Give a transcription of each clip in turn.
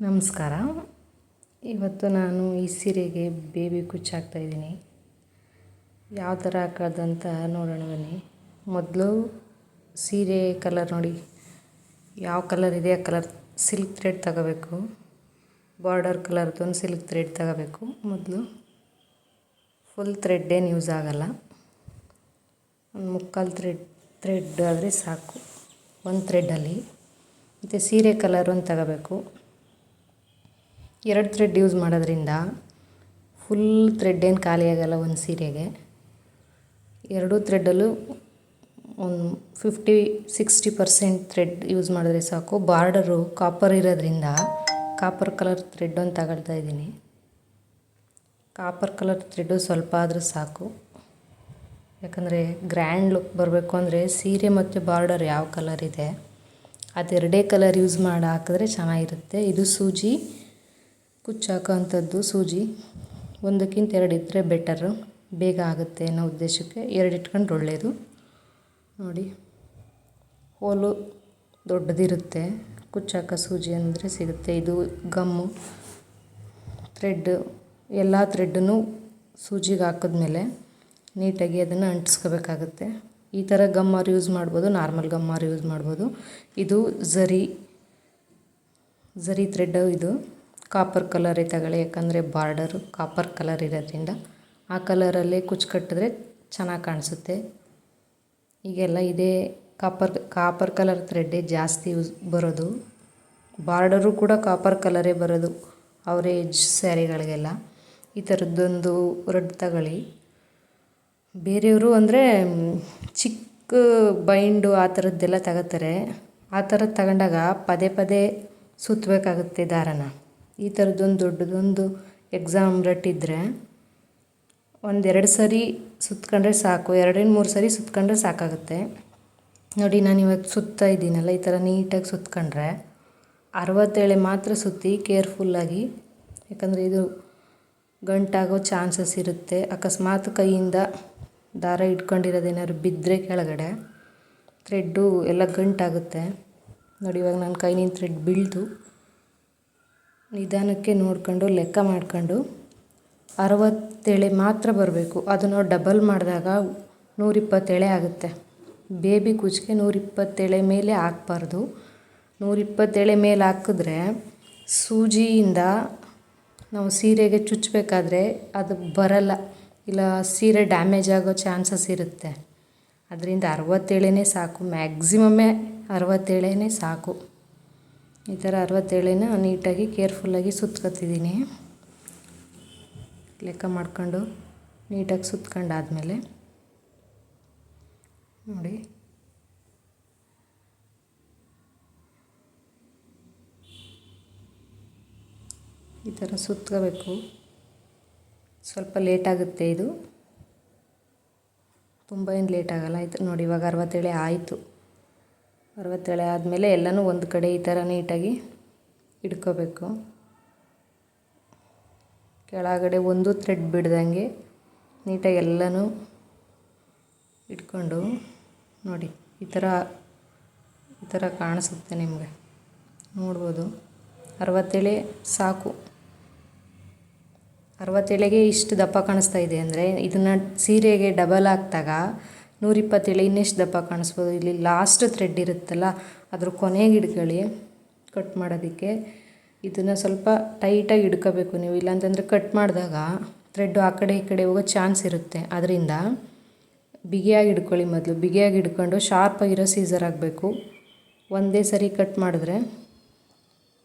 ನಮಸ್ಕಾರ. ಇವತ್ತು ನಾನು ಈ ಸೀರೆಗೆ ಬೇಬಿ ಕುಚ್ಚು ಹಾಕ್ತಾಯಿದ್ದೀನಿ. ಯಾವ ಥರ ಹಾಕೋದಂತ ನೋಡೋಣ ಬನ್ನಿ. ಮೊದಲು ಸೀರೆ ಕಲರ್ ನೋಡಿ, ಯಾವ ಕಲರ್ ಇದೆ ಆ ಕಲರ್ ಸಿಲ್ಕ್ ಥ್ರೆಡ್ ತಗೋಬೇಕು. ಬಾರ್ಡರ್ ಕಲರ್ದೊಂದು ಸಿಲ್ಕ್ ಥ್ರೆಡ್ ತಗೋಬೇಕು. ಮೊದಲು ಫುಲ್ ಥ್ರೆಡ್ ಏನು ಯೂಸ್ ಆಗೋಲ್ಲ, ಒಂದು ಮುಕ್ಕಾಲು ಥ್ರೆಡ್ ಆದರೆ ಸಾಕು ಒಂದು ಥ್ರೆಡ್ಡಲ್ಲಿ. ಮತ್ತು ಸೀರೆ ಕಲರ್ ಒಂದು ತಗೋಬೇಕು. 2 ಥ್ರೆಡ್ ಯೂಸ್ ಮಾಡೋದ್ರಿಂದ ಫುಲ್ ಥ್ರೆಡ್ ಏನು ಖಾಲಿ ಆಗೋಲ್ಲ ಒಂದು ಸೀರೆಗೆ. 2 ಥ್ರೆಡ್ಡಲ್ಲೂ ಒಂದು 50-60% ಥ್ರೆಡ್ ಯೂಸ್ ಮಾಡಿದ್ರೆ ಸಾಕು. ಬಾರ್ಡರು ಕಾಪರ್ ಇರೋದ್ರಿಂದ ಕಾಪರ್ ಕಲರ್ ಥ್ರೆಡ್ ಒಂದು ತಗೊಳ್ತಾ ಇದ್ದೀನಿ. ಕಾಪರ್ ಕಲರ್ ಥ್ರೆಡ್ಡು ಸ್ವಲ್ಪ ಆದರೂ ಸಾಕು, ಯಾಕಂದರೆ ಗ್ರ್ಯಾಂಡ್ ಲುಕ್ ಬರಬೇಕು ಅಂದರೆ ಸೀರೆ ಮತ್ತು ಬಾರ್ಡರ್ ಯಾವ ಕಲರ್ ಇದೆ ಅದೆರಡೇ ಕಲರ್ ಯೂಸ್ ಮಾಡಿ ಹಾಕಿದ್ರೆ ಚೆನ್ನಾಗಿರುತ್ತೆ. ಇದು ಸೂಜಿ ಕುಚ್ಚು ಹಾಕೋ ಅಂಥದ್ದು. ಸೂಜಿ ಒಂದಕ್ಕಿಂತ 2 ಇದ್ದರೆ ಬೆಟರು, ಬೇಗ ಆಗುತ್ತೆ ಅನ್ನೋ ಉದ್ದೇಶಕ್ಕೆ 2 ಇಟ್ಕೊಂಡ್ರೆ ಒಳ್ಳೆಯದು. ನೋಡಿ, ಹೋಲು ದೊಡ್ಡದಿರುತ್ತೆ, ಕುಚ್ಚು ಹಾಕೋ ಸೂಜಿ ಅಂದರೆ ಸಿಗುತ್ತೆ. ಇದು ಗಮ್ಮು ಥ್ರೆಡ್, ಎಲ್ಲ ಥ್ರೆಡ್ಡನ್ನು ಸೂಜಿಗೆ ಹಾಕಿದ್ಮೇಲೆ ನೀಟಾಗಿ ಅದನ್ನು ಅಂಟಿಸ್ಕೋಬೇಕಾಗುತ್ತೆ. ಈ ಥರ ಗಮ್ಮರು ಯೂಸ್ ಮಾಡ್ಬೋದು, ನಾರ್ಮಲ್ ಗಮ್ಮರು ಯೂಸ್ ಮಾಡ್ಬೋದು. ಇದು ಝರಿ ಥ್ರೆಡ್ಡು. ಇದು ಕಾಪರ್ ಕಲರೇ ತಗೊಳ್ಳಿ, ಯಾಕಂದರೆ ಬಾರ್ಡರು ಕಾಪರ್ ಕಲರ್ ಇರೋದ್ರಿಂದ ಆ ಕಲರಲ್ಲೇ ಕುಚ್ಚು ಕಟ್ಟಿದ್ರೆ ಚೆನ್ನಾಗಿ ಕಾಣಿಸುತ್ತೆ. ಈಗೆಲ್ಲ ಇದೇ ಕಾಪರ್ ಕಲರ್ ಥ್ರೆಡ್ಡೇ ಜಾಸ್ತಿ ಯೂಸ್ ಬರೋದು. ಬಾರ್ಡರು ಕೂಡ ಕಾಪರ್ ಕಲರೇ ಬರೋದು ಅವರೇಜ್ ಸ್ಯಾರಿಗಳಿಗೆಲ್ಲ. ಈ ಥರದ್ದೊಂದು ರಡ್ ತಗೊಳ್ಳಿ. ಬೇರೆಯವರು ಅಂದರೆ ಚಿಕ್ಕ ಬೈಂಡು ಆ ಥರದ್ದೆಲ್ಲ ತಗೋತಾರೆ. ಆ ಥರದ್ದು ತಗೊಂಡಾಗ ಪದೇ ಪದೇ ಸುತ್ತಬೇಕಾಗುತ್ತೆ ದಾರನ. ಈ ಥರದ್ದೊಂದು ದೊಡ್ಡದೊಂದು ಎಕ್ಸಾಮ್ ರಟ್ಟಿದ್ರೆ 1-2 ಸರಿ ಸುತ್ಕೊಂಡ್ರೆ ಸಾಕು, 2-3 ಸರಿ ಸುತ್ಕೊಂಡ್ರೆ ಸಾಕಾಗುತ್ತೆ. ನೋಡಿ, ನಾನು ಇವಾಗ ಸುತ್ತಾ ಇದ್ದೀನಲ್ಲ, ಈ ಥರ ನೀಟಾಗಿ ಸುತ್ಕೊಂಡ್ರೆ 60 ಎಳೆ ಮಾತ್ರ ಸುತ್ತಿ ಕೇರ್ಫುಲ್ಲಾಗಿ, ಯಾಕಂದರೆ ಇದು ಗಂಟಾಗೋ ಚಾನ್ಸಸ್ ಇರುತ್ತೆ. ಅಕಸ್ಮಾತ್ ಕೈಯಿಂದ ದಾರ ಇಟ್ಕೊಂಡಿರೋದೇನಾದ್ರು ಬಿದ್ದರೆ ಕೆಳಗಡೆ ಥ್ರೆಡ್ಡು ಎಲ್ಲ ಗಂಟಾಗುತ್ತೆ. ನೋಡಿ, ಇವಾಗ ನನ್ನ ಕೈನಿಂದ ಥ್ರೆಡ್ ಬೀಳ್ತು. ನಿಧಾನಕ್ಕೆ ನೋಡ್ಕೊಂಡು ಲೆಕ್ಕ ಮಾಡ್ಕೊಂಡು 60 ಎಳೆ ಮಾತ್ರ ಬರಬೇಕು. ಅದು ನಾವು ಡಬಲ್ ಮಾಡಿದಾಗ 120 ಎಳೆ ಆಗುತ್ತೆ. ಬೇಬಿ ಕುಚ್ಚಿಗೆ 120 ಎಳೆ ಮೇಲೆ ಹಾಕ್ಬಾರ್ದು. 120 ಎಳೆ ಮೇಲೆ ಹಾಕಿದ್ರೆ ಸೂಜಿಯಿಂದ ನಾವು ಸೀರೆಗೆ ಚುಚ್ಚಬೇಕಾದ್ರೆ ಅದು ಬರಲ್ಲ, ಇಲ್ಲ ಸೀರೆ ಡ್ಯಾಮೇಜ್ ಆಗೋ ಚಾನ್ಸಸ್ ಇರುತ್ತೆ. ಅದರಿಂದ 60 ಎಳೆನೇ ಸಾಕು, ಮ್ಯಾಕ್ಸಿಮಮ್ಮೇ 60 ಎಳೆನೇ ಸಾಕು. ಈ ಥರ 60 ಎಳೆನ ನೀಟಾಗಿ ಕೇರ್ಫುಲ್ಲಾಗಿ ಸುತ್ಕೊತಿದ್ದೀನಿ. ಲೆಕ್ಕ ಮಾಡ್ಕೊಂಡು ನೀಟಾಗಿ ಸುತ್ಕೊಂಡಾದ್ಮೇಲೆ ನೋಡಿ, ಈ ಥರ ಸುತ್ಕೋಬೇಕು. ಸ್ವಲ್ಪ ಲೇಟಾಗುತ್ತೆ, ಇದು ತುಂಬ ಏನು ಲೇಟ್ ಆಗೋಲ್ಲ. ಆಯಿತು ನೋಡಿ, ಇವಾಗ 60 ಎಳೆ ಆಯಿತು. 60 ಎಳೆ ಆದಮೇಲೆ ಎಲ್ಲನೂ ಒಂದು ಕಡೆ ಈ ಥರ ನೀಟಾಗಿ ಇಟ್ಕೋಬೇಕು. ಕೆಳಗಡೆ ಒಂದು ಥ್ರೆಡ್ ಬಿಡ್ದಂಗೆ ನೀಟಾಗಿ ಎಲ್ಲನೂ ಇಟ್ಕೊಂಡು ನೋಡಿ, ಈ ಥರ ಕಾಣಿಸುತ್ತೆ ನಿಮಗೆ, ನೋಡ್ಬೋದು. 60 ಎಳೆ ಸಾಕು. 60 ಎಳೆಗೆ ಇಷ್ಟು ದಪ್ಪ ಕಾಣಿಸ್ತಾ ಇದೆ ಅಂದರೆ ಇದನ್ನು ಸೀರೆಗೆ ಡಬಲ್ ಹಾಕಿದಾಗ 120 ಎಳೆ ಇನ್ನೆಷ್ಟು ದಪ್ಪ ಕಾಣಿಸ್ಬೋದು. ಇಲ್ಲಿ ಲಾಸ್ಟ್ ಥ್ರೆಡ್ ಇರುತ್ತಲ್ಲ, ಅದ್ರ ಕೊನೆಗೆ ಹಿಡ್ಕೊಳ್ಳಿ ಕಟ್ ಮಾಡೋದಕ್ಕೆ. ಇದನ್ನು ಸ್ವಲ್ಪ ಟೈಟಾಗಿ ಹಿಡ್ಕೋಬೇಕು ನೀವು, ಇಲ್ಲಾಂತಂದರೆ ಕಟ್ ಮಾಡಿದಾಗ ಥ್ರೆಡ್ಡು ಆ ಕಡೆ ಈ ಕಡೆ ಹೋಗೋ ಚಾನ್ಸ್ ಇರುತ್ತೆ. ಅದರಿಂದ ಬಿಗಿಯಾಗಿ ಹಿಡ್ಕೊಳ್ಳಿ. ಮೊದಲು ಬಿಗಿಯಾಗಿ ಹಿಡ್ಕೊಂಡು ಶಾರ್ಪಾಗಿರೋ ಸೀಸರ್ ಆಗಬೇಕು. ಒಂದೇ ಸರಿ ಕಟ್ ಮಾಡಿದ್ರೆ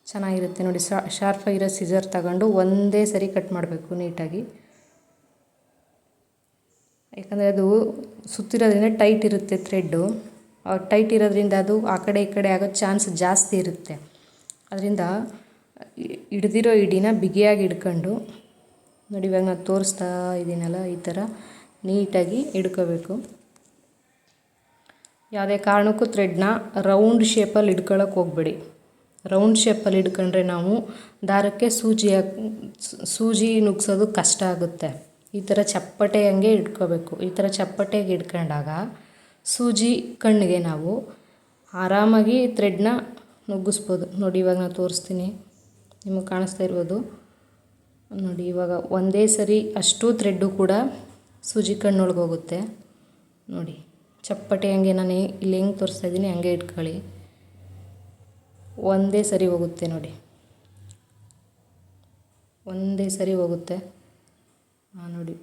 ಚೆನ್ನಾಗಿರುತ್ತೆ. ನೋಡಿ, ಶಾರ್ಪಾಗಿರೋ ಸೀಸರ್ ತಗೊಂಡು ಒಂದೇ ಸರಿ ಕಟ್ ಮಾಡಬೇಕು ನೀಟಾಗಿ, ಯಾಕಂದರೆ ಅದು ಸುತ್ತಿರೋದ್ರಿಂದ ಟೈಟ್ ಇರುತ್ತೆ ಥ್ರೆಡ್ಡು. ಟೈಟ್ ಇರೋದ್ರಿಂದ ಅದು ಆ ಕಡೆ ಈ ಕಡೆ ಆಗೋ ಚಾನ್ಸ್ ಜಾಸ್ತಿ ಇರುತ್ತೆ. ಅದರಿಂದ ಹಿಡ್ದಿರೋ ಹಿಡಿನ ಬಿಗಿಯಾಗಿ ಹಿಡ್ಕೊಂಡು ನೋಡಿ, ಇವಾಗ ನಾನು ತೋರಿಸ್ತಾ ಇದ್ದೀನಲ್ಲ, ಈ ಥರ ನೀಟಾಗಿ ಹಿಡ್ಕೋಬೇಕು. ಯಾವುದೇ ಕಾರಣಕ್ಕೂ ಥ್ರೆಡ್ನ ರೌಂಡ್ ಶೇಪಲ್ಲಿ ಹಿಡ್ಕೊಳ್ಳೋಕೆ ಹೋಗಬೇಡಿ. ರೌಂಡ್ ಶೇಪಲ್ಲಿ ಹಿಡ್ಕೊಂಡ್ರೆ ನಾವು ದಾರಕ್ಕೆ ಸೂಜಿ ನುಗ್ಸೋದು ಕಷ್ಟ ಆಗುತ್ತೆ. ಈ ಥರ ಚಪ್ಪಟೆ ಹಂಗೆ ಇಟ್ಕೋಬೇಕು. ಈ ಥರ ಚಪ್ಪಟೆಗೆ ಇಟ್ಕೊಂಡಾಗ ಸೂಜಿ ಕಣ್ಣಿಗೆ ನಾವು ಆರಾಮಾಗಿ ಥ್ರೆಡ್ನ ನುಗ್ಗಿಸ್ಬೋದು. ನೋಡಿ, ಇವಾಗ ನಾನು ತೋರಿಸ್ತೀನಿ. ನಿಮಗೆ ಕಾಣಿಸ್ತಾ ಇರ್ಬೋದು ನೋಡಿ. ಇವಾಗ ಒಂದೇ ಸರಿ ಅಷ್ಟು ಥ್ರೆಡ್ಡು ಕೂಡ ಸೂಜಿ ಕಣ್ಣೊಳಗೆ ಹೋಗುತ್ತೆ ನೋಡಿ. ಚಪ್ಪಟೆ ಹಂಗೆ ನಾನು ಇಲ್ಲಿ ಹೆಂಗೆ ತೋರಿಸ್ತಾ ಇದ್ದೀನಿ ಹಂಗೆ ಇಟ್ಕೊಳ್ಳಿ. ಒಂದೇ ಸರಿ ಹೋಗುತ್ತೆ ನೋಡಿ, ಒಂದೇ ಸರಿ ಹೋಗುತ್ತೆ ನೋಡಿ.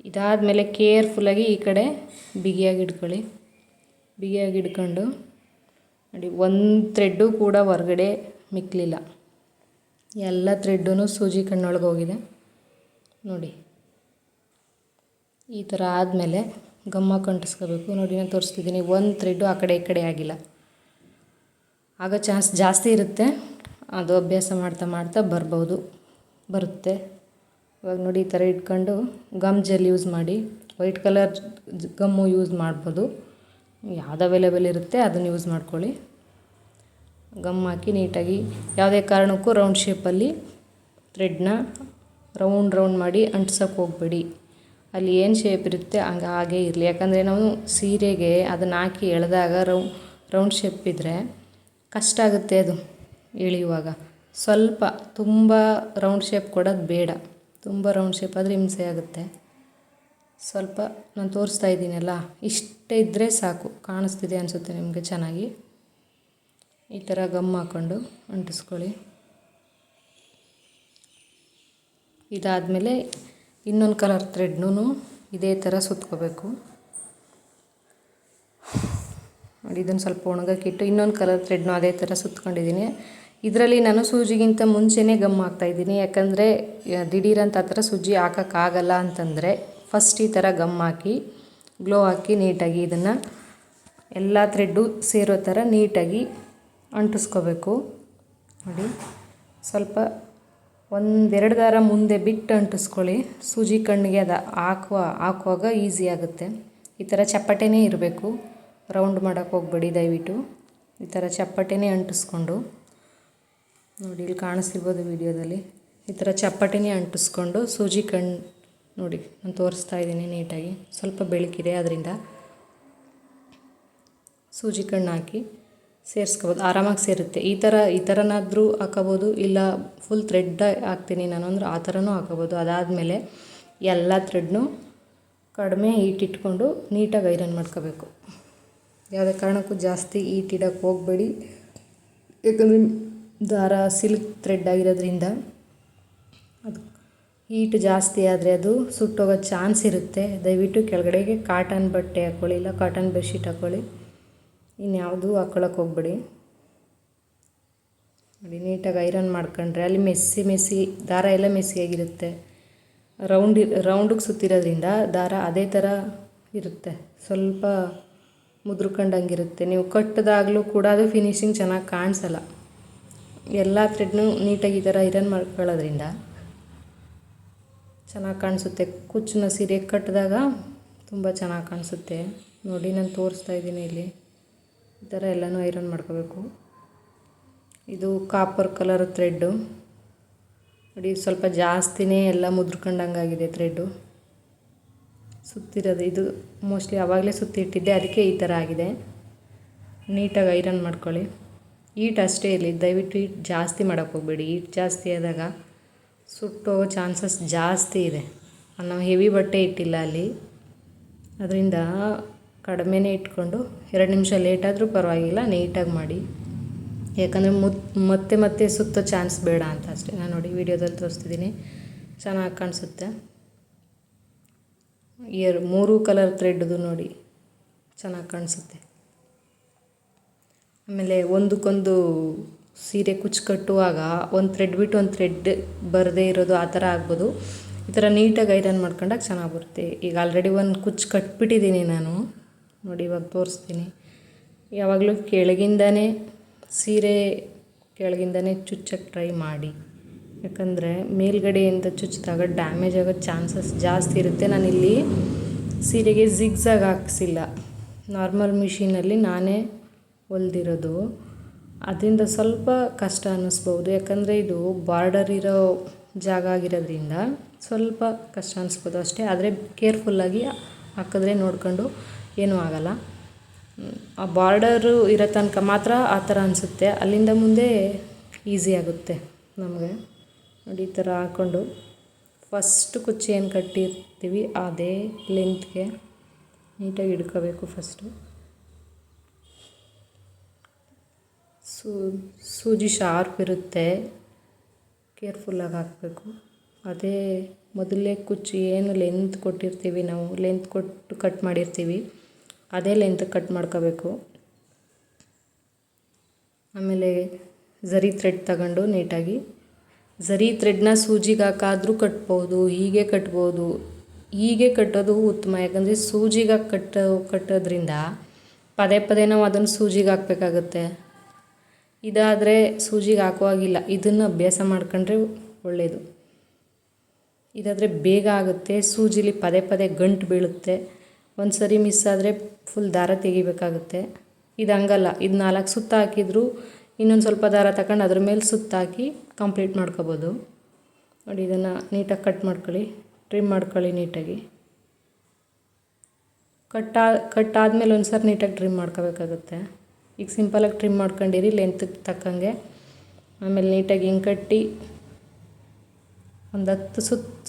ಇದಾದಮೇಲೆ ಕೇರ್ಫುಲ್ಲಾಗಿ ಈ ಕಡೆ ಬಿಗಿಯಾಗಿ ಇಟ್ಕೊಳ್ಳಿ. ಬಿಗಿಯಾಗಿ ಇಟ್ಕೊಂಡು ನೋಡಿ, ಒಂದು ಥ್ರೆಡ್ಡು ಕೂಡ ಹೊರಗಡೆ ಮಿಕ್ಕಲಿಲ್ಲ. ಎಲ್ಲ ಥ್ರೆಡ್ಡೂ ಸೂಜಿ ಕಣ್ಣೊಳಗೆ ಹೋಗಿದೆ ನೋಡಿ. ಈ ಥರ ಆದಮೇಲೆ ಗಮ್ಮ ಕಂಟಿಸ್ಕೋಬೇಕು ನೋಡಿ. ನಾನು ತೋರಿಸ್ತಿದ್ದೀನಿ, ಒಂದು ಥ್ರೆಡ್ಡು ಆ ಕಡೆ ಈ ಕಡೆ ಆಗಿಲ್ಲ. ಆಗ ಚಾನ್ಸ್ ಜಾಸ್ತಿ ಇರುತ್ತೆ. ಅದು ಅಭ್ಯಾಸ ಮಾಡ್ತಾ ಮಾಡ್ತಾ ಬರುತ್ತೆ. ಇವಾಗ ನೋಡಿ ಈ ಥರ ಇಟ್ಕೊಂಡು ಗಮ್ ಜೆಲ್ ಯೂಸ್ ಮಾಡಿ. ವೈಟ್ ಕಲರ್ ಗಮ್ಮು ಯೂಸ್ ಮಾಡ್ಬೋದು, ಯಾವ್ದು ಅವೈಲೇಬಲ್ ಇರುತ್ತೆ ಅದನ್ನು ಯೂಸ್ ಮಾಡ್ಕೊಳ್ಳಿ. ಗಮ್ ಹಾಕಿ ನೀಟಾಗಿ ಯಾವುದೇ ಕಾರಣಕ್ಕೂ ರೌಂಡ್ ಶೇಪಲ್ಲಿ ಥ್ರೆಡ್ನ ರೌಂಡ್ ಮಾಡಿ ಅಂಟ್ಸೋಕ್ಕೆ ಹೋಗಬೇಡಿ. ಅಲ್ಲಿ ಏನು ಶೇಪ್ ಇರುತ್ತೆ ಹಾಗೇ ಇರಲಿ. ಯಾಕಂದರೆ ನಾವು ಸೀರೆಗೆ ಅದನ್ನು ಹಾಕಿ ಎಳೆದಾಗ ರೌಂಡ್ ಶೇಪ್ ಇದ್ದರೆ ಕಷ್ಟ ಆಗುತ್ತೆ ಅದು ಎಳೆಯುವಾಗ. ಸ್ವಲ್ಪ ತುಂಬ ರೌಂಡ್ ಶೇಪ್ ಕೊಡೋದು ಬೇಡ. ತುಂಬ ರೌಂಡ್ ಶೇಪ್ ಆದರೆ ಹಿಂಸೆ ಆಗುತ್ತೆ. ಸ್ವಲ್ಪ ನಾನು ತೋರಿಸ್ತಾ ಇದ್ದೀನಲ್ಲ, ಇಷ್ಟೇ ಇದ್ದರೆ ಸಾಕು. ಕಾಣಿಸ್ತಿದೆ ಅನಿಸುತ್ತೆ ನಿಮಗೆ ಚೆನ್ನಾಗಿ. ಈ ಥರ ಗಮ್ ಹಾಕ್ಕೊಂಡು ಅಂಟಿಸ್ಕೊಳ್ಳಿ. ಇದಾದಮೇಲೆ ಇನ್ನೊಂದು ಕಲರ್ ಥ್ರೆಡ್ನೂ ಇದೇ ಥರ ಸುತ್ಕೋಬೇಕು ನೋಡಿ. ಇದನ್ನು ಸ್ವಲ್ಪ ಒಣಗಕ್ಕಿಟ್ಟು ಇನ್ನೊಂದು ಕಲರ್ ಥ್ರೆಡ್ನೂ ಅದೇ ಥರ ಸುತ್ಕೊಂಡಿದ್ದೀನಿ. ಇದರಲ್ಲಿ ನಾನು ಸೂಜಿಗಿಂತ ಮುಂಚೆನೇ ಗಮ್ ಹಾಕ್ತಾಯಿದ್ದೀನಿ. ಯಾಕಂದರೆ ದಿಢೀರಂತ ಆ ಥರ ಸೂಜಿ ಹಾಕೋಕ್ಕಾಗಲ್ಲ ಅಂತಂದರೆ ಫಸ್ಟ್ ಈ ಥರ ಗಮ್ ಹಾಕಿ ಗ್ಲೋ ಹಾಕಿ ನೀಟಾಗಿ ಇದನ್ನು ಎಲ್ಲ ಥ್ರೆಡ್ಡು ಸೇರೋ ಥರ ನೀಟಾಗಿ ಅಂಟಿಸ್ಕೋಬೇಕು ನೋಡಿ. ಸ್ವಲ್ಪ ಒಂದೆರಡು ದಾರ ಮುಂದೆ ಬಿಟ್ಟು ಅಂಟಿಸ್ಕೊಳ್ಳಿ. ಸೂಜಿ ಕಣ್ಣಿಗೆ ಅದು ಹಾಕುವಾಗ ಈಸಿ ಆಗುತ್ತೆ. ಈ ಥರ ಚಪ್ಪಟೆನೇ ಇರಬೇಕು, ರೌಂಡ್ ಮಾಡೋಕ್ಕೆ ಹೋಗಬೇಡಿ ದಯವಿಟ್ಟು. ಈ ಥರ ಚಪ್ಪಟೆನೇ ಅಂಟಿಸ್ಕೊಂಡು ನೋಡಿ, ಇಲ್ಲಿ ಕಾಣಿಸ್ತಿರ್ಬೋದು ವಿಡಿಯೋದಲ್ಲಿ. ಈ ಥರ ಚಪ್ಪಟೆನೇ ಅಂಟಿಸ್ಕೊಂಡು ಸೂಜಿ ಕಣ್ಣು ನೋಡಿ ನಾನು ತೋರಿಸ್ತಾ ಇದ್ದೀನಿ ನೀಟಾಗಿ. ಸ್ವಲ್ಪ ಬೆಳಕಿದೆ ಅದರಿಂದ ಸೂಜಿ ಕಣ್ಣು ಹಾಕಿ ಸೇರಿಸ್ಕೋಬೋದು, ಆರಾಮಾಗಿ ಸೇರುತ್ತೆ. ಈ ಥರನಾದರೂ ಹಾಕೋಬೋದು, ಇಲ್ಲ ಫುಲ್ ಥ್ರೆಡ್ ಹಾಕ್ತೀನಿ ನಾನು ಅಂದ್ರೆ ಆ ಥರನೂ ಹಾಕೋಬೋದು. ಅದಾದಮೇಲೆ ಎಲ್ಲ ಥ್ರೆಡ್ನೂ ಕಡಿಮೆ ಹೀಟ್ ಇಟ್ಕೊಂಡು ನೀಟಾಗಿ ಐರನ್ ಮಾಡ್ಕೋಬೇಕು. ಯಾವುದೇ ಕಾರಣಕ್ಕೂ ಜಾಸ್ತಿ ಹೀಟ್ ಇಡೋಕ್ಕೆ ಹೋಗಬೇಡಿ. ಯಾಕಂದರೆ ದಾರ ಸಿಲ್ಕ್ ಥ್ರೆಡ್ ಆಗಿರೋದ್ರಿಂದ ಅದು ಹೀಟ್ ಜಾಸ್ತಿ ಆದರೆ ಅದು ಸುಟ್ಟೋಗೋ ಚಾನ್ಸ್ ಇರುತ್ತೆ. ದಯವಿಟ್ಟು ಕೆಳಗಡೆಗೆ ಕಾಟನ್ ಬಟ್ಟೆ ಹಾಕ್ಕೊಳ್ಳಿ, ಇಲ್ಲ ಕಾಟನ್ ಬೆಡ್ಶೀಟ್ ಹಾಕ್ಕೊಳ್ಳಿ. ಇನ್ಯಾವುದೂ ಹಾಕ್ಕೊಳ್ಳೋಕೆ ಹೋಗಬೇಡಿ ನೋಡಿ. ನೀಟಾಗಿ ಐರನ್ ಮಾಡ್ಕೊಂಡ್ರೆ ಅಲ್ಲಿ ಮೆಸ್ಸಿ ದಾರ ಎಲ್ಲ ಮೆಸ್ಸಿಯಾಗಿರುತ್ತೆ. ರೌಂಡಿಗೆ ಸುತ್ತಿರೋದ್ರಿಂದ ದಾರ ಅದೇ ಥರ ಇರುತ್ತೆ, ಸ್ವಲ್ಪ ಮುದ್ರಕೊಂಡಂಗಿರುತ್ತೆ. ನೀವು ಕಟ್ಟಿದಾಗಲೂ ಕೂಡ ಅದು ಫಿನಿಶಿಂಗ್ ಚೆನ್ನಾಗಿ ಕಾಣಿಸಲ್ಲ. ಎಲ್ಲ ಥ್ರೆಡ್ನೂ ನೀಟಾಗಿ ಈ ಥರ ಐರನ್ ಮಾಡ್ಕೊಳ್ಳೋದ್ರಿಂದ ಚೆನ್ನಾಗಿ ಕಾಣಿಸುತ್ತೆ. ಕುಚ್ಚನ್ನ ಸೀರೆ ಕಟ್ಟಿದಾಗ ತುಂಬ ಚೆನ್ನಾಗಿ ಕಾಣಿಸುತ್ತೆ ನೋಡಿ. ನಾನು ತೋರಿಸ್ತಾ ಇದ್ದೀನಿ ಇಲ್ಲಿ. ಈ ಥರ ಎಲ್ಲನೂ ಐರನ್ ಮಾಡ್ಕೋಬೇಕು. ಇದು ಕಾಪರ್ ಕಲರ್ ಥ್ರೆಡ್ಡು ನೋಡಿ. ಸ್ವಲ್ಪ ಜಾಸ್ತಿನೇ ಎಲ್ಲ ಮುದ್ರಕೊಂಡಂಗಾಗಿದೆ ಥ್ರೆಡ್ಡು ಸುತ್ತಿರೋದು. ಇದು ಮೋಸ್ಟ್ಲಿ ಆವಾಗಲೇ ಸುತ್ತಿಟ್ಟಿದ್ದೆ, ಅದಕ್ಕೆ ಈ ಥರ ಆಗಿದೆ. ನೀಟಾಗಿ ಐರನ್ ಮಾಡ್ಕೊಳ್ಳಿ. ಹೀಟ್ ಅಷ್ಟೇ ಇರಲಿ, ದಯವಿಟ್ಟು ಹೀಟ್ ಜಾಸ್ತಿ ಮಾಡೋಕ್ಕೆ ಹೋಗಬೇಡಿ. ಹೀಟ್ ಜಾಸ್ತಿ ಆದಾಗ ಸುಟ್ಟೋಗೋ ಚಾನ್ಸಸ್ ಜಾಸ್ತಿ ಇದೆ. ನಾವು ಹೆವಿ ಬಟ್ಟೆ ಇಟ್ಟಿಲ್ಲ ಅಲ್ಲಿ, ಅದರಿಂದ ಕಡಿಮೆನೇ ಇಟ್ಕೊಂಡು 2 ನಿಮಿಷ ಲೇಟಾದರೂ ಪರವಾಗಿಲ್ಲ, ನೀಟಾಗಿ ಮಾಡಿ. ಯಾಕಂದರೆ ಮತ್ತೆ ಸುತ್ತೋ ಚಾನ್ಸ್ ಬೇಡ ಅಂತ ಅಷ್ಟೇ. ನಾನು ನೋಡಿ ವಿಡಿಯೋದಲ್ಲಿ ತೋರಿಸ್ತಿದ್ದೀನಿ, ಚೆನ್ನಾಗಿ ಕಾಣಿಸುತ್ತೆ. 3 ಕಲರ್ ಥ್ರೆಡ್ದು ನೋಡಿ ಚೆನ್ನಾಗಿ ಕಾಣಿಸುತ್ತೆ. ಆಮೇಲೆ ಒಂದಕ್ಕೊಂದು ಸೀರೆ ಕುಚ್ಚು ಕಟ್ಟುವಾಗ ಒಂದು ಥ್ರೆಡ್ ಬಿಟ್ಟು ಒಂದು ಥ್ರೆಡ್ ಬರದೇ ಇರೋದು ಆ ಥರ ಆಗ್ಬೋದು. ಈ ಥರ ನೀಟಾಗಿ ಐರನ್ ಮಾಡ್ಕೊಂಡಾಗ ಚೆನ್ನಾಗಿ ಬರುತ್ತೆ. ಈಗ ಆಲ್ರೆಡಿ ಒಂದು ಕುಚ್ಚು ಕಟ್ಬಿಟ್ಟಿದ್ದೀನಿ ನಾನು ನೋಡಿ. ಇವಾಗ ತೋರಿಸ್ತೀನಿ. ಯಾವಾಗಲೂ ಸೀರೆ ಕೆಳಗಿಂದನೇ ಚುಚ್ಚಕ್ಕೆ ಟ್ರೈ ಮಾಡಿ. ಯಾಕಂದರೆ ಮೇಲ್ಗಡೆಯಿಂದ ಚುಚ್ಚಿದಾಗ ಡ್ಯಾಮೇಜ್ ಆಗೋ ಚಾನ್ಸಸ್ ಜಾಸ್ತಿ ಇರುತ್ತೆ. ನಾನಿಲ್ಲಿ ಸೀರೆಗೆ ಜಿಗ್ಸಾಗ್ ಹಾಕ್ಸಿಲ್ಲ, ನಾರ್ಮಲ್ ಮಿಷಿನಲ್ಲಿ ನಾನೇ ಹೊಲ್ದಿರೋದು. ಅದರಿಂದ ಸ್ವಲ್ಪ ಕಷ್ಟ ಅನ್ನಿಸ್ಬೋದು. ಯಾಕಂದರೆ ಇದು ಬಾರ್ಡರ್ ಇರೋ ಜಾಗ ಆಗಿರೋದ್ರಿಂದ ಸ್ವಲ್ಪ ಕಷ್ಟ ಅನ್ನಿಸ್ಬೋದು ಅಷ್ಟೇ. ಆದರೆ ಕೇರ್ಫುಲ್ಲಾಗಿ ಹಾಕಿದ್ರೆ ನೋಡ್ಕೊಂಡು ಏನೂ ಆಗಲ್ಲ. ಆ ಬಾರ್ಡರು ಇರೋ ತನಕ ಮಾತ್ರ ಆ ಥರ ಅನಿಸುತ್ತೆ. ಅಲ್ಲಿಂದ ಮುಂದೆ ಈಸಿ ಆಗುತ್ತೆ ನಮಗೆ. ನೋಡಿ ಈ ಥರ ಹಾಕ್ಕೊಂಡು ಫಸ್ಟ್ ಕುಚ್ಚು ಏನು ಕಟ್ಟಿರ್ತೀವಿ ಅದೇ ಲೆಂತ್ಗೆ ನೀಟಾಗಿ ಹಿಡ್ಕೋಬೇಕು. ಫಸ್ಟು ಸೂಜಿ ಶಾರ್ಪ್ ಇರುತ್ತೆ, ಕೇರ್ಫುಲ್ಲಾಗಿ ಹಾಕಬೇಕು. ಅದೇ ಮೊದಲೇ ಕುಚ್ಚು ಏನು ಲೆಂತ್ ಕೊಟ್ಟಿರ್ತೀವಿ, ನಾವು ಲೆಂತ್ ಕೊಟ್ಟು ಕಟ್ ಮಾಡಿರ್ತೀವಿ ಅದೇ ಲೆಂತ್ ಕಟ್ ಮಾಡ್ಕೋಬೇಕು. ಆಮೇಲೆ ಝರಿ ಥ್ರೆಡ್ ತಗೊಂಡು ನೀಟಾಗಿ ಝರಿ ಥ್ರೆಡ್ನ ಸೂಜಿಗೆ ಹಾಕಾದರೂ ಕಟ್ಬೋದು, ಹೀಗೆ ಕಟ್ಬೋದು. ಹೀಗೆ ಕಟ್ಟೋದು ಉತ್ತಮ, ಯಾಕಂದರೆ ಸೂಜಿಗೆ ಕಟ್ಟೋದ್ರಿಂದ ಪದೇ ಪದೇ ನಾವು ಅದನ್ನು ಸೂಜಿಗೆ ಹಾಕಬೇಕಾಗುತ್ತೆ. ಇದಾದರೆ ಸೂಜಿಗೆ ಹಾಕುವಾಗಿಲ್ಲ, ಇದನ್ನು ಅಭ್ಯಾಸ ಮಾಡ್ಕೊಂಡ್ರೆ ಒಳ್ಳೆಯದು. ಇದಾದರೆ ಬೇಗ ಆಗುತ್ತೆ, ಸೂಜಿಲಿ ಪದೇ ಪದೇ ಗಂಟು ಬೀಳುತ್ತೆ. ಒಂದು ಸರಿ ಮಿಸ್ ಆದರೆ ಫುಲ್ ದಾರ ತೆಗಿಬೇಕಾಗುತ್ತೆ. ಇದು ಹಂಗಲ್ಲ, ಇದು 4 ಸುತ್ತು ಹಾಕಿದರೂ ಇನ್ನೊಂದು ಸ್ವಲ್ಪ ದಾರ ತಗೊಂಡು ಅದ್ರ ಮೇಲೆ ಸುತ್ತಾಕಿ ಕಂಪ್ಲೀಟ್ ಮಾಡ್ಕೋಬೋದು. ನೋಡಿ ಇದನ್ನು ನೀಟಾಗಿ ಕಟ್ ಮಾಡ್ಕೊಳ್ಳಿ, ಟ್ರಿಮ್ ಮಾಡ್ಕೊಳ್ಳಿ ನೀಟಾಗಿ. ಕಟ್ಟಾದಮೇಲೆ ಒಂದು ಸರಿ ನೀಟಾಗಿ ಟ್ರಿಮ್ ಮಾಡ್ಕೋಬೇಕಾಗುತ್ತೆ. ಈಗ ಸಿಂಪಲಾಗಿ ಟ್ರಿಮ್ ಮಾಡ್ಕೊಂಡಿರಿ ಲೆಂತ್ಗೆ ತಕ್ಕಂಗೆ. ಆಮೇಲೆ ನೀಟಾಗಿ ಹಿಂಗೆ ಕಟ್ಟಿ ಒಂದು 10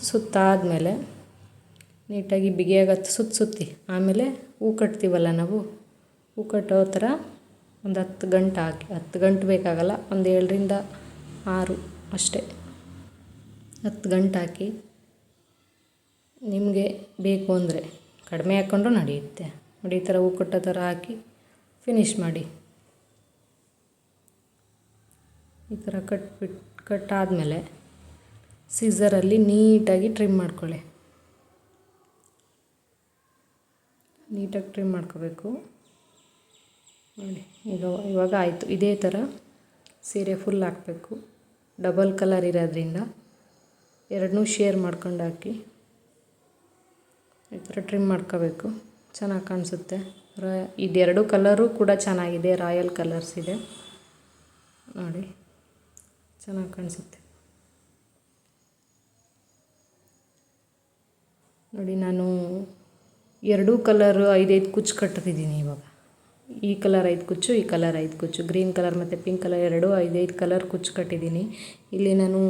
ಸುತ್ತಾದಮೇಲೆ ನೀಟಾಗಿ ಬಿಗಿಯಾಗಿ 10 ಸುತ್ತಿ ಆಮೇಲೆ ಹೂ ಕಟ್ತೀವಲ್ಲ ನಾವು, ಹೂ ಕಟ್ಟೋ ಥರ ಒಂದು 10 ಗಂಟು ಹಾಕಿ. 10 ಗಂಟು ಬೇಕಾಗಲ್ಲ, ಒಂದು 7ರಿಂದ 6 ಅಷ್ಟೇ. 10 ಗಂಟು ಹಾಕಿ. ನಿಮಗೆ ಬೇಕು ಅಂದರೆ ಕಡಿಮೆ ಹಾಕ್ಕೊಂಡ್ರೂ ನಡೆಯುತ್ತೆ. ನೋಡಿ ಈ ಥರ ಹೂ ಕಟ್ಟೋ ಥರ ಹಾಕಿ ಫಿನಿಷ್ ಮಾಡಿ. ಈ ಥರ ಕಟ್ಟಾದಮೇಲೆ ಸಿಸರಲ್ಲಿ ನೀಟಾಗಿ ಟ್ರಿಮ್ ಮಾಡ್ಕೊಳ್ಳಿ. ನೀಟಾಗಿ ಟ್ರಿಮ್ ಮಾಡ್ಕೋಬೇಕು. ನೋಡಿ ಇವಾಗ ಆಯಿತು. ಇದೇ ಥರ ಸೀರೆ ಫುಲ್ ಹಾಕಬೇಕು. ಡಬಲ್ ಕಲರ್ ಇರೋದ್ರಿಂದ ಎರಡನ್ನೂ ಶೇರ್ ಮಾಡ್ಕೊಂಡು ಹಾಕಿ ಈ ಥರ ಟ್ರಿಮ್ ಮಾಡ್ಕೋಬೇಕು. ಚೆನ್ನಾಗಿ ಕಾಣಿಸುತ್ತೆ. ಇದೆರಡು ಕಲರು ಕೂಡ ಚೆನ್ನಾಗಿದೆ, ರಾಯಲ್ ಕಲರ್ಸ್ ಇದೆ ನೋಡಿ, ಚೆನ್ನಾಗಿ ಕಾಣಿಸುತ್ತೆ. ನೋಡಿ ನಾನು 2 ಕಲರು 5 ಕುಚ್ಚು ಕಟ್ತಿದ್ದೀನಿ ಇವಾಗ. ಈ ಕಲರ್ 5 ಕುಚ್ಚು, ಈ ಕಲರ್ 5 ಕುಚ್ಚು, ಗ್ರೀನ್ ಕಲರ್ ಮತ್ತು ಪಿಂಕ್ ಕಲರ್ ಎರಡು 5 ಕಲರ್ ಕುಚ್ಚು ಕಟ್ಟಿದ್ದೀನಿ. ಇಲ್ಲಿ ನಾನು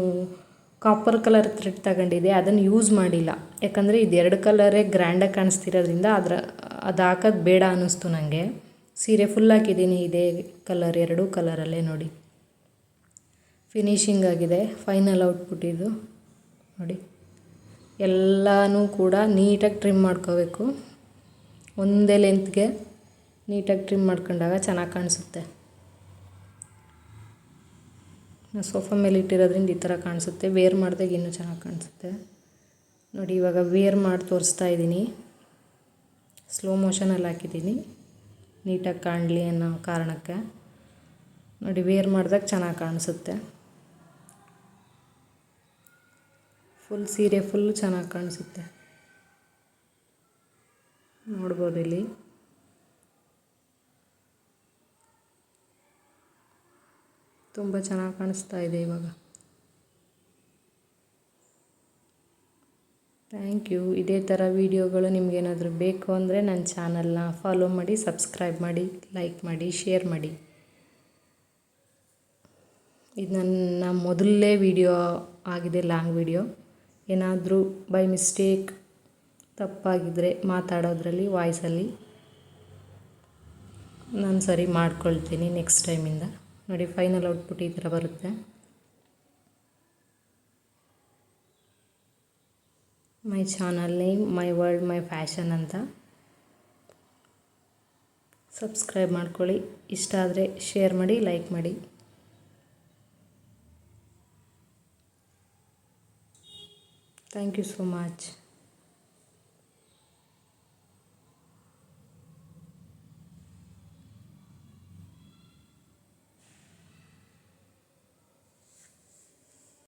ಕಾಪರ್ ಕಲರ್ ಥ್ರೆಡ್ ತಗೊಂಡಿದ್ದೆ, ಅದನ್ನು ಯೂಸ್ ಮಾಡಿಲ್ಲ. ಯಾಕಂದರೆ ಇದು 2 ಕಲರೇ ಗ್ರ್ಯಾಂಡಾಗಿ ಕಾಣಿಸ್ತಿರೋದ್ರಿಂದ ಅದು ಹಾಕೋದು ಬೇಡ ಅನ್ನಿಸ್ತು ನನಗೆ. ಸೀರೆ ಫುಲ್ ಹಾಕಿದ್ದೀನಿ ಇದೇ ಕಲರ್, 2 ಕಲರಲ್ಲೇ. ನೋಡಿ ಫಿನಿಶಿಂಗ್ ಆಗಿದೆ, ಫೈನಲ್ ಔಟ್ಪುಟ್ ಇದು. ನೋಡಿ ಎಲ್ಲನೂ ಕೂಡ ನೀಟಾಗಿ ಟ್ರಿಮ್ ಮಾಡ್ಕೋಬೇಕು. ಒಂದೇ ಲೆಂತ್ಗೆ ನೀಟಾಗಿ ಟ್ರಿಮ್ ಮಾಡ್ಕೊಂಡಾಗ ಚೆನ್ನಾಗಿ ಕಾಣಿಸುತ್ತೆ. ನಾನು ಸೋಫಾ ಮೇಲೆ ಇಟ್ಟಿರೋದ್ರಿಂದ ಈ ಥರ ಕಾಣಿಸುತ್ತೆ. ವೇರ್ ಮಾಡಿದಾಗ ಇನ್ನೂ ಚೆನ್ನಾಗಿ ಕಾಣಿಸುತ್ತೆ. ನೋಡಿ ಇವಾಗ ವೇರ್ ಮಾಡಿ ತೋರಿಸ್ತಾ ಇದ್ದೀನಿ. ಸ್ಲೋ ಮೋಷನಲ್ಲಿ ಹಾಕಿದ್ದೀನಿ ನೀಟಾಗಿ ಕಾಣಲಿ ಅನ್ನೋ ಕಾರಣಕ್ಕೆ. ನೋಡಿ ವೇರ್ ಮಾಡಿದಾಗ ಚೆನ್ನಾಗಿ ಕಾಣಿಸುತ್ತೆ. ಫುಲ್ ಸೀರೆ ಫುಲ್ಲು ಚೆನ್ನಾಗಿ ಕಾಣಿಸುತ್ತೆ, ನೋಡ್ಬೋದು ಇಲ್ಲಿ. ತುಂಬ ಚೆನ್ನಾಗಿ ಕಾಣಿಸ್ತಾ ಇದೆ ಇವಾಗ. Thank you. ಇದೇ ಥರ ವೀಡಿಯೋಗಳು ನಿಮಗೇನಾದರೂ ಬೇಕು ಅಂದರೆ ನನ್ನ ಚಾನಲ್ನ ಫಾಲೋ ಮಾಡಿ, ಸಬ್ಸ್ಕ್ರೈಬ್ ಮಾಡಿ, ಲೈಕ್ ಮಾಡಿ, ಶೇರ್ ಮಾಡಿ. ಇದು ನನ್ನ ಮೊದಲನೇ ವಿಡಿಯೋ ಆಗಿದೆ, ಲಾಂಗ್ ವಿಡಿಯೋ. ಏನಾದರೂ ಬೈ ಮಿಸ್ಟೇಕ್ ತಪ್ಪಾಗಿದ್ದರೆ ಮಾತಾಡೋದ್ರಲ್ಲಿ, ವಾಯ್ಸಲ್ಲಿ ನಾನು ಸರಿ ಮಾಡ್ಕೊಳ್ತೀನಿ ನೆಕ್ಸ್ಟ್ ಟೈಮಿಂದ. ನೋಡಿ ಫೈನಲ್ ಔಟ್ಪುಟ್ ಈ ಥರ ಬರುತ್ತೆ. My channel name my world my fashion ಅಂತ. ಸಬ್ಸ್ಕ್ರೈಬ್ ಮಾಡ್ಕೊಳ್ಳಿ. ಇಷ್ಟ ಆದರೆ ಶೇರ್ ಮಾಡಿ, ಲೈಕ್ ಮಾಡಿ. Thank you so much.